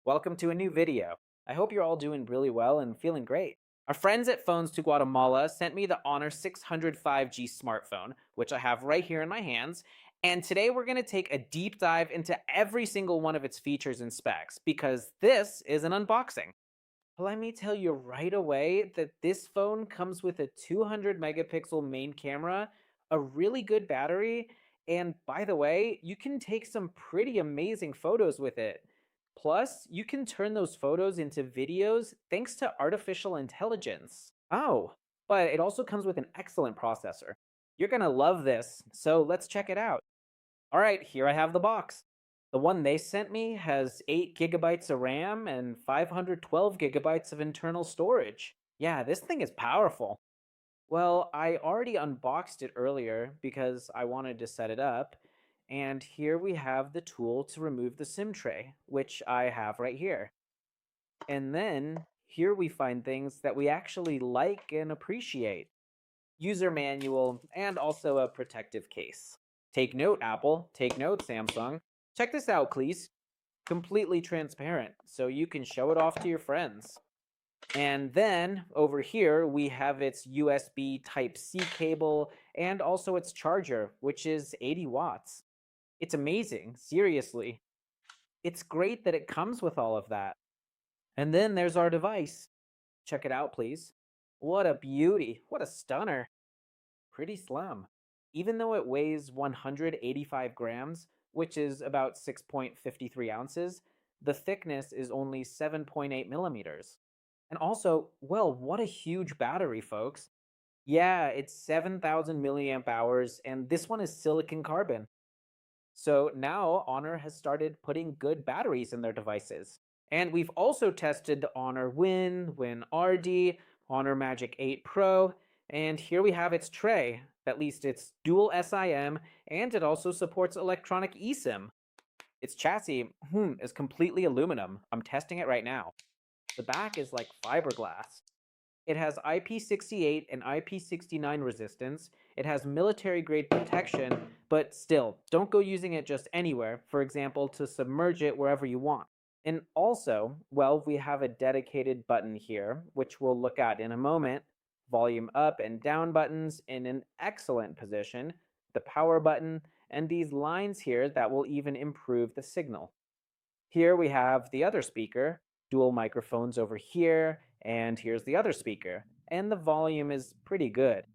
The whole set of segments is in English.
Welcome to a new video. I hope you're all doing really well and feeling great. Our friends at Phones to Guatemala sent me the Honor 605G smartphone, which I have right here in my hands. And today we're going to take a deep dive into every single one of its features and specs because this is an unboxing. Let me tell you right away that this phone comes with a 200 megapixel main camera, a really good battery, and by the way, you can take some pretty amazing photos with it. Plus, you can turn those photos into videos thanks to artificial intelligence. Oh, but it also comes with an excellent processor. You're gonna love this, so let's check it out. All right, here I have the box. The one they sent me has 8 gigabytes of RAM and 512 gigabytes of internal storage. Yeah, this thing is powerful. Well, I already unboxed it earlier because I wanted to set it up. And here we have the tool to remove the SIM tray, which I have right here. And then here we find things that we actually like and appreciate: user manual, and also a protective case. Take note, Apple. Take note, Samsung. Check this out, please. Completely transparent, so you can show it off to your friends. And then over here, we have its USB Type-C cable and also its charger, which is 80 watts. It's amazing, seriously. It's great that it comes with all of that. And then there's our device. Check it out, please. What a beauty. What a stunner. Pretty slim. Even though it weighs 185 grams, which is about 6.53 ounces, the thickness is only 7.8 millimeters. And also, well, what a huge battery, folks. Yeah, it's 7,000 milliamp hours, and this one is silicon carbon. So now Honor has started putting good batteries in their devices. And we've also tested the Honor Win RD, Honor Magic 8 Pro, and here we have its tray. At least it's dual SIM, and it also supports electronic eSIM. Its chassis is completely aluminum. I'm testing it right now. The back is like fiberglass. It has IP68 and IP69 resistance. It has military grade protection, but still, don't go using it just anywhere, for example, to submerge it wherever you want. And also, well, we have a dedicated button here, which we'll look at in a moment. Volume up and down buttons in an excellent position, the power button, and these lines here that will even improve the signal. Here we have the other speaker, dual microphones over here, and here's the other speaker, and the volume is pretty good.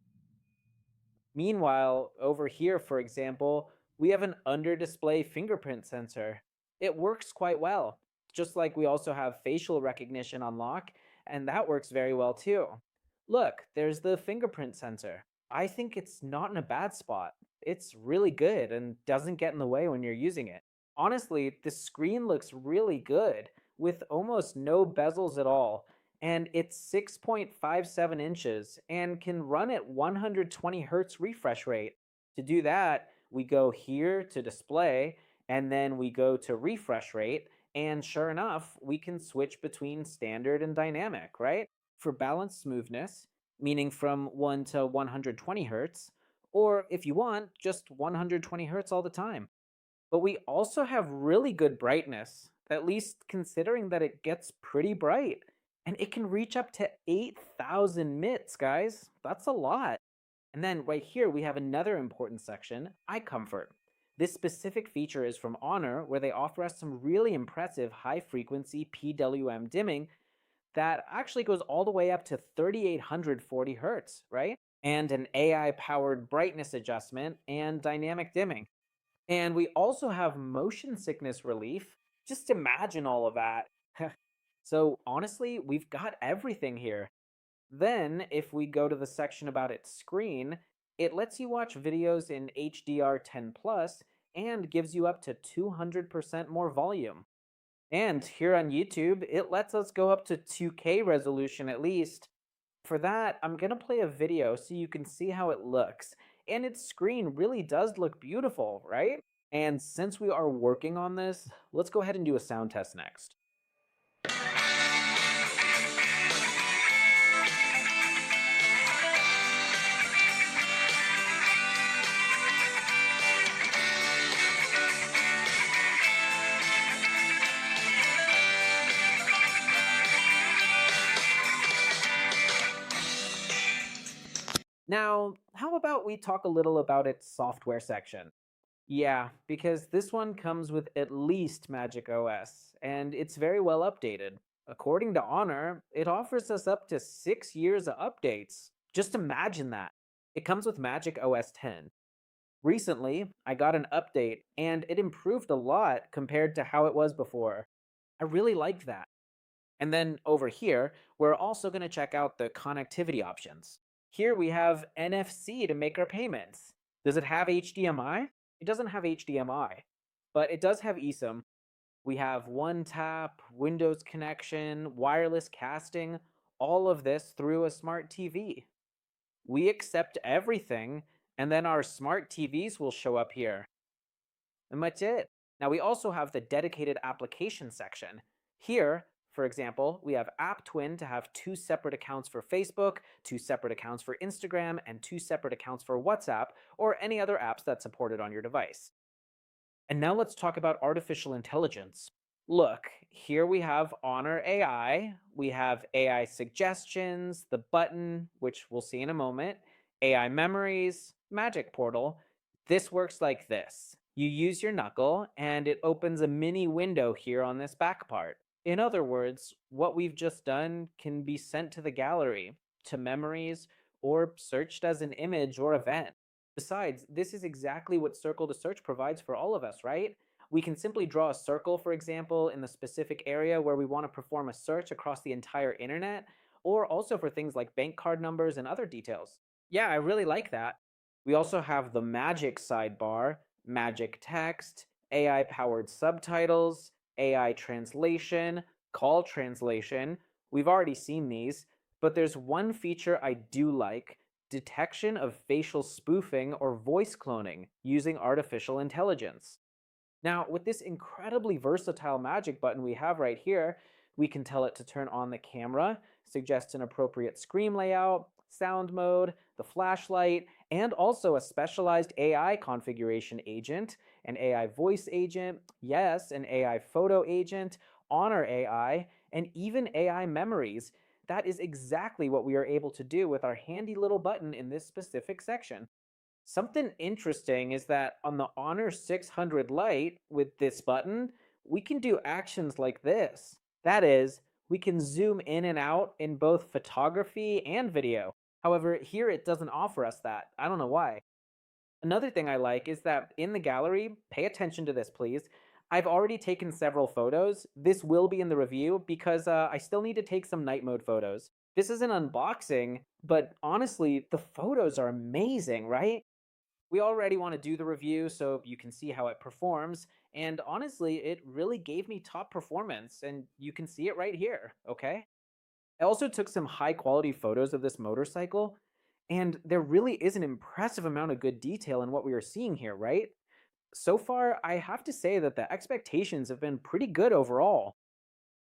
Meanwhile, over here, for example, we have an under-display fingerprint sensor. It works quite well, just like we also have facial recognition unlock, and that works very well too. Look, there's the fingerprint sensor. I think it's not in a bad spot. It's really good and doesn't get in the way when you're using it. Honestly, the screen looks really good with almost no bezels at all, and it's 6.57 inches and can run at 120 hertz refresh rate. To do that, we go here to display, and then we go to refresh rate, and sure enough, we can switch between standard and dynamic, right? For balanced smoothness, meaning from 1 to 120 hertz, or if you want, just 120 hertz all the time. But we also have really good brightness, at least considering that it gets pretty bright. And it can reach up to 8,000 nits, guys. That's a lot. And then right here, we have another important section, eye comfort. This specific feature is from Honor, where they offer us some really impressive high-frequency PWM dimming that actually goes all the way up to 3,840 hertz, right? And an AI-powered brightness adjustment and dynamic dimming. And we also have motion sickness relief. Just imagine all of that. So honestly, we've got everything here. Then, if we go to the section about its screen, it lets you watch videos in HDR10 plus and gives you up to 200% more volume. And here on YouTube, it lets us go up to 2K resolution at least. For that, I'm gonna play a video so you can see how it looks. And its screen really does look beautiful, right? And since we are working on this, let's go ahead and do a sound test next. Now, how about we talk a little about its software section? Yeah, because this one comes with at least Magic OS, and it's very well updated. According to Honor, it offers us up to 6 years of updates. Just imagine that. It comes with Magic OS 10. Recently, I got an update, and it improved a lot compared to how it was before. I really liked that. And then over here, we're also going to check out the connectivity options. Here we have NFC to make our payments. Does it have HDMI? It doesn't have HDMI, but it does have eSIM. We have one tap, Windows connection, wireless casting, all of this through a smart TV. We accept everything, and then our smart TVs will show up here. And that's it. Now we also have the dedicated application section. Here, for example, we have AppTwin to have two separate accounts for Facebook, two separate accounts for Instagram, and two separate accounts for WhatsApp, or any other apps that's supported on your device. And now let's talk about artificial intelligence. Look, here we have Honor AI, we have AI suggestions, the button, which we'll see in a moment, AI memories, Magic Portal. This works like this. You use your knuckle, and it opens a mini window here on this back part. In other words, what we've just done can be sent to the gallery, to memories, or searched as an image or event. Besides, this is exactly what Circle to Search provides for all of us, right? We can simply draw a circle, for example, in the specific area where we want to perform a search across the entire internet, or also for things like bank card numbers and other details. Yeah, I really like that. We also have the Magic sidebar, Magic Text, AI powered subtitles, AI translation, call translation. We've already seen these, but there's one feature I do like: detection of facial spoofing or voice cloning using artificial intelligence. Now, with this incredibly versatile Magic button we have right here, we can tell it to turn on the camera, suggest an appropriate screen layout, sound mode, the flashlight, and also a specialized AI configuration agent, an AI voice agent, yes, an AI photo agent, Honor AI, and even AI memories. That is exactly what we are able to do with our handy little button in this specific section. Something interesting is that on the Honor 600 Lite with this button, we can do actions like this. That is, we can zoom in and out in both photography and video. However, here it doesn't offer us that. I don't know why. Another thing I like is that in the gallery, pay attention to this, please. I've already taken several photos. This will be in the review because I still need to take some night mode photos. This is an unboxing, but honestly, the photos are amazing, right? We already want to do the review so you can see how it performs. And honestly, it really gave me top performance, and you can see it right here, okay? I also took some high quality photos of this motorcycle, and there really is an impressive amount of good detail in what we are seeing here, right? So far, I have to say that the expectations have been pretty good overall.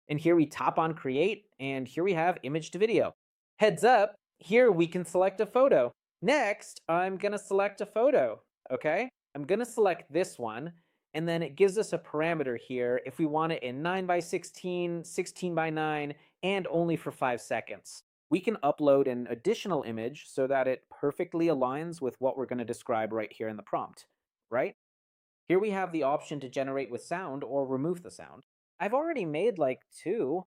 And here we tap on create, and here we have image to video. Heads up, here we can select a photo. Next, I'm gonna select a photo, okay? I'm gonna select this one, and then it gives us a parameter here if we want it in 9 by 16, 16 by 9, and only for 5 seconds. We can upload an additional image so that it perfectly aligns with what we're gonna describe right here in the prompt, right? Here we have the option to generate with sound or remove the sound. I've already made like two.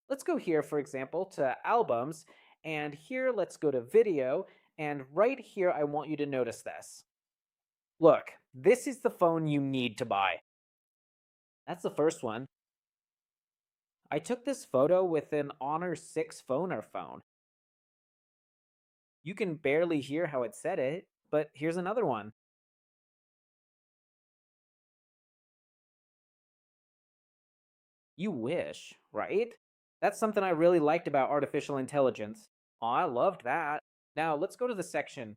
Let's go here, for example, to albums, and here let's go to video, and right here I want you to notice this. Look, this is the phone you need to buy. That's the first one. I took this photo with an Honor 6 phoner phone. You can barely hear how it said it, but here's another one. You wish, right? That's something I really liked about artificial intelligence. Oh, I loved that. Now, let's go to the section.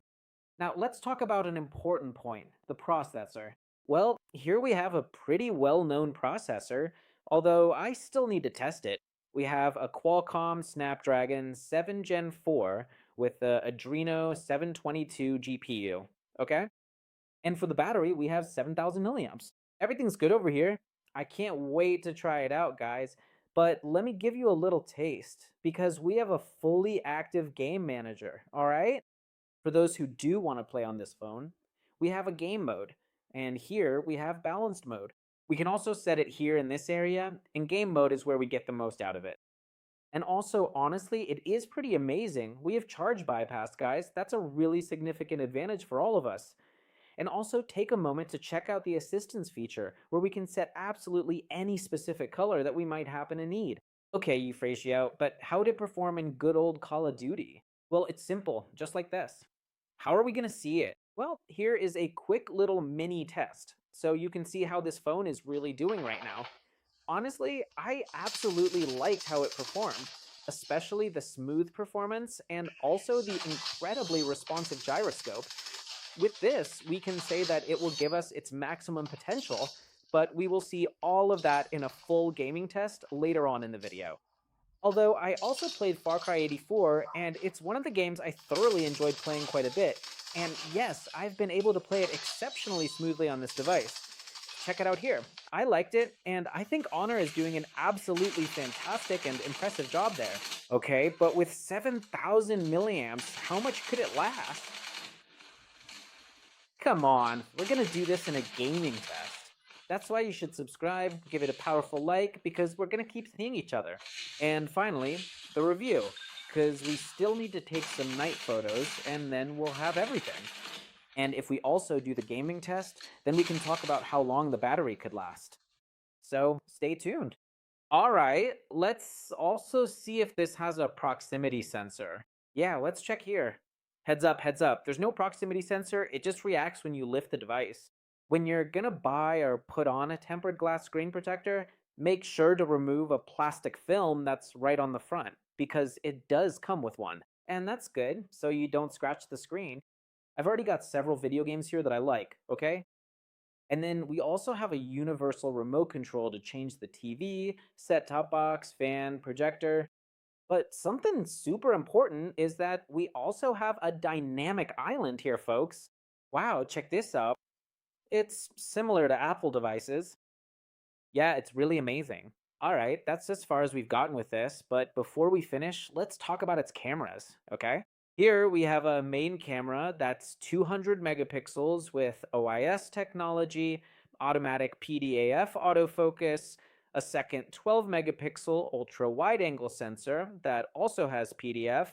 Now, let's talk about an important point: the processor. Well, here we have a pretty well known processor, although I still need to test it. We have a Qualcomm Snapdragon 7 Gen 4 with the Adreno 722 GPU. Okay? And for the battery, we have 7,000 milliamps. Everything's good over here. I can't wait to try it out, guys. But let me give you a little taste because we have a fully active game manager, all right? For those who do want to play on this phone, we have a game mode, and here we have balanced mode. We can also set it here in this area, and game mode is where we get the most out of it. And also, honestly, it is pretty amazing. We have charge bypass, guys. That's a really significant advantage for all of us. And also take a moment to check out the assistance feature, where we can set absolutely any specific color that we might happen to need. Okay, Euphratio, but how would it perform in good old Call of Duty? Well, it's simple, just like this. How are we going to see it? Well, here is a quick little mini test, so you can see how this phone is really doing right now. Honestly, I absolutely liked how it performed, especially the smooth performance and also the incredibly responsive gyroscope. With this, we can say that it will give us its maximum potential, but we will see all of that in a full gaming test later on in the video. Although I also played Far Cry 84, and it's one of the games I thoroughly enjoyed playing quite a bit, and yes, I've been able to play it exceptionally smoothly on this device. Check it out here. I liked it, and I think Honor is doing an absolutely fantastic and impressive job there. Okay, but with 7,000 milliamps, how much could it last? Come on, we're gonna do this in a gaming test. That's why you should subscribe, give it a powerful like, because we're gonna keep seeing each other. And finally, the review, because we still need to take some night photos, and then we'll have everything. And if we also do the gaming test, then we can talk about how long the battery could last. So stay tuned. All right, let's also see if this has a proximity sensor. Yeah, let's check here. Heads up, heads up. There's no proximity sensor, it just reacts when you lift the device. When you're gonna buy or put on a tempered glass screen protector, make sure to remove a plastic film that's right on the front, because it does come with one. And that's good, so you don't scratch the screen. I've already got several video games here that I like, okay? And then we also have a universal remote control to change the TV, set-top box, fan, projector. But something super important is that we also have a dynamic island here, folks. Wow, check this out. It's similar to Apple devices. Yeah, it's really amazing. All right, that's as far as we've gotten with this, but before we finish, let's talk about its cameras, okay? Here we have a main camera that's 200 megapixels with OIS technology, automatic PDAF autofocus, a second 12 megapixel ultra wide angle sensor that also has PDF,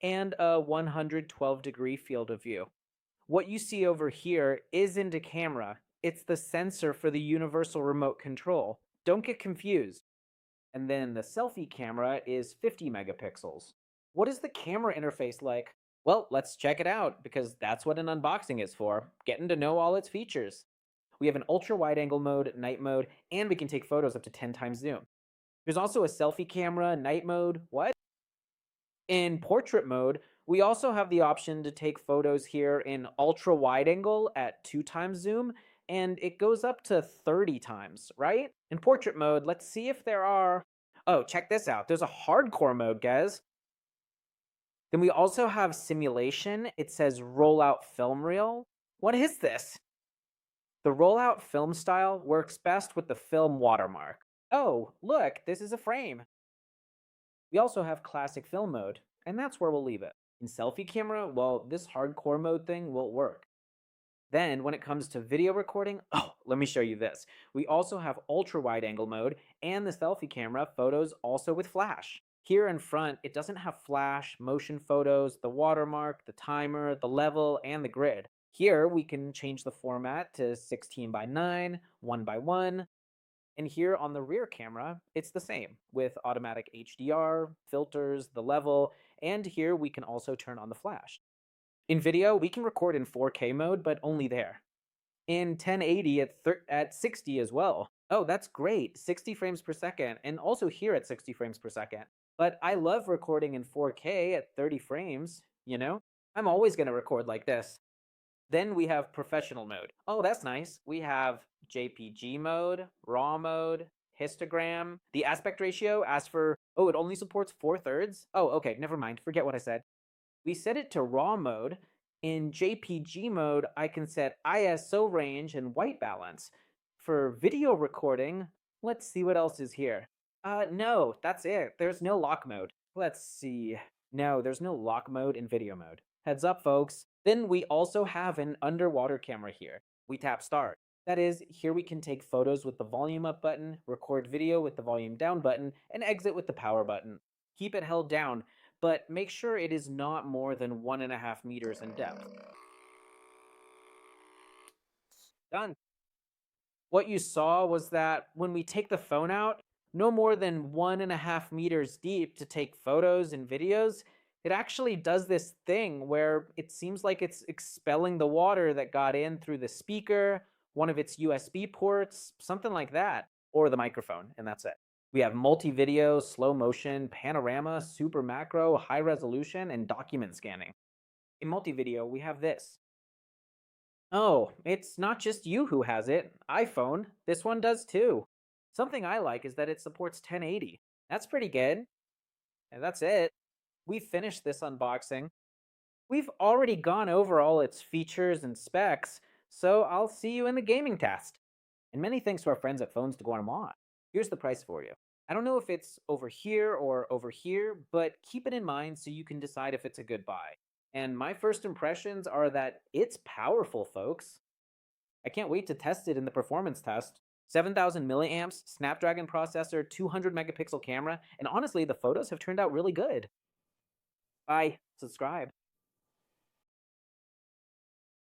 and a 112-degree field of view. What you see over here isn't a camera, it's the sensor for the universal remote control. Don't get confused. And then the selfie camera is 50 megapixels. What is the camera interface like? Well, let's check it out, because that's what an unboxing is for, getting to know all its features. We have an ultra wide angle mode, night mode, and we can take photos up to 10 times zoom. There's also a selfie camera, night mode, what? In portrait mode, we also have the option to take photos here in ultra wide angle at 2 times zoom, and it goes up to 30 times, right? In portrait mode, let's see if there are... Oh, check this out. There's a hardcore mode, guys. Then we also have simulation. It says rollout film reel. What is this? The rollout film style works best with the film watermark. Oh, look, this is a frame. We also have classic film mode, and that's where we'll leave it. In selfie camera, well, this hardcore mode thing won't work. Then, when it comes to video recording, oh, let me show you this. We also have ultra wide angle mode and the selfie camera photos also with flash. Here in front, it doesn't have flash, motion photos, the watermark, the timer, the level, and the grid. Here, we can change the format to 16 by 9, 1 by 1. And here on the rear camera, it's the same with automatic HDR, filters, the level, and here we can also turn on the flash. In video, we can record in 4K mode, but only there. In 1080 at 60 as well. Oh, that's great, 60 frames per second, and also here at 60 frames per second. But I love recording in 4K at 30 frames, you know? I'm always gonna record like this. Then we have professional mode. Oh, that's nice. We have JPG mode, RAW mode, histogram. The aspect ratio asks for, oh, it only supports 4/3? Oh, okay, never mind, forget what I said. We set it to RAW mode. In JPG mode, I can set ISO range and white balance. For video recording, let's see what else is here. No, that's it. There's no lock mode. Let's see. No, there's no lock mode in video mode. Heads up, folks. Then we also have an underwater camera here. We tap start. That is, here we can take photos with the volume up button, record video with the volume down button, and exit with the power button. Keep it held down, but make sure it is not more than 1.5 meters in depth. Done. What you saw was that when we take the phone out, no more than 1.5 meters deep to take photos and videos, it actually does this thing where it seems like it's expelling the water that got in through the speaker, one of its USB ports, something like that, or the microphone, and that's it. We have multi video, slow motion, panorama, super macro, high resolution, and document scanning. In multi video, we have this. Oh, it's not just you who has it. iPhone, this one does too. Something I like is that it supports 1080. That's pretty good. And that's it. We've finished this unboxing. We've already gone over all its features and specs, so I'll see you in the gaming test. And many thanks to our friends at Phones to Guatemala. Here's the price for you. I don't know if it's over here or over here, but keep it in mind so you can decide if it's a good buy. And my first impressions are that it's powerful, folks. I can't wait to test it in the performance test. 7,000 milliamps, Snapdragon processor, 200 megapixel camera, and honestly, the photos have turned out really good. Bye. Subscribe.